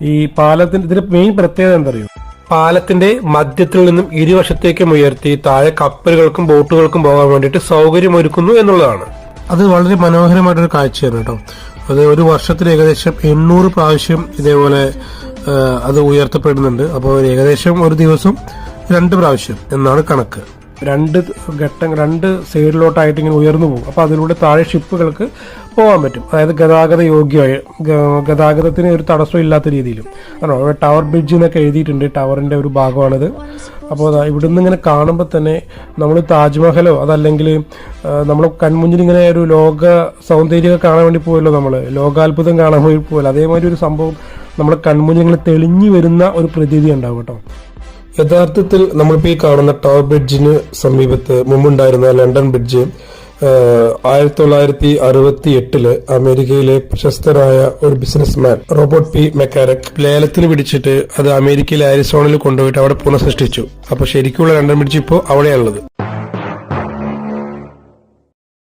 ഈ പാലത്തിന്റെ ഇതിന്റെ മെയിൻ പ്രത്യേകത എന്താ അറിയോ, പാലത്തിന്റെ മധ്യത്തിൽ നിന്നും ഇരുവശത്തേക്കും ഉയർത്തി താഴെ കപ്പലുകൾക്കും ബോട്ടുകൾക്കും പോകാൻ വേണ്ടിയിട്ട് സൗകര്യമൊരുക്കുന്നു എന്നുള്ളതാണ്. അത് വളരെ മനോഹരമായിട്ടൊരു കാഴ്ചയാണ് കേട്ടോ. അത് ഒരു വർഷത്തിൽ ഏകദേശം 800 പ്രാവശ്യം ഇതേപോലെ അത് ഉയർത്തപ്പെടുന്നുണ്ട്. അപ്പോൾ ഏകദേശം ഒരു ദിവസം 2 പ്രാവശ്യം എന്നാണ് കണക്ക്. 2 സൈഡിലോട്ടായിട്ട് ഇങ്ങനെ ഉയർന്നു പോകും. അപ്പോൾ അതിലൂടെ താഴെ ഷിപ്പുകൾക്ക് പോകാൻ പറ്റും. അതായത് ഗതാഗതത്തിന് ഒരു തടസ്സം ഇല്ലാത്ത രീതിയിലും. അവിടെ ടവർ ബ്രിഡ്ജ് എന്നൊക്കെ എഴുതിയിട്ടുണ്ട്, ടവറിന്റെ ഒരു ഭാഗമാണത്. അപ്പോൾ ഇവിടുന്ന് ഇങ്ങനെ കാണുമ്പോൾ തന്നെ നമ്മൾ താജ്മഹലോ അതല്ലെങ്കിൽ നമ്മൾ കൺമുന്നിൽ ഇങ്ങനെ ഒരു ലോക സൗന്ദര്യമൊക്കെ കാണാൻ വേണ്ടി പോയല്ലോ, നമ്മൾ ലോകാത്ഭുതം കാണാൻ വേണ്ടി പോയല്ലോ, അതേമാതിരി ഒരു സംഭവം നമ്മളെ കൺമുന്നിൽ ഇങ്ങനെ തെളിഞ്ഞു വരുന്ന ഒരു പ്രതീതി ഉണ്ടാവും കേട്ടോ. യഥാർത്ഥത്തിൽ നമ്മളിപ്പോൾ ഈ കാണുന്ന ടവർ ബ്രിഡ്ജിന് സമീപത്ത് മുമ്പുണ്ടായിരുന്ന ലണ്ടൻ ബ്രിഡ്ജ് 1968 അമേരിക്കയിലെ പ്രശസ്തരായ ഒരു ബിസിനസ്മാൻ റോബർട്ട് പി മെക്കാരക് ലേലത്തിന് പിടിച്ചിട്ട് അത് അമേരിക്കയിലെ ആരിസോണയിൽ കൊണ്ടുപോയിട്ട് അവിടെ പുനഃസൃഷ്ടിച്ചു. അപ്പൊ ശരിക്കുള്ള ലണ്ടൻ ബ്രിഡ്ജ് ഇപ്പോൾ അവിടെയാണുള്ളത്.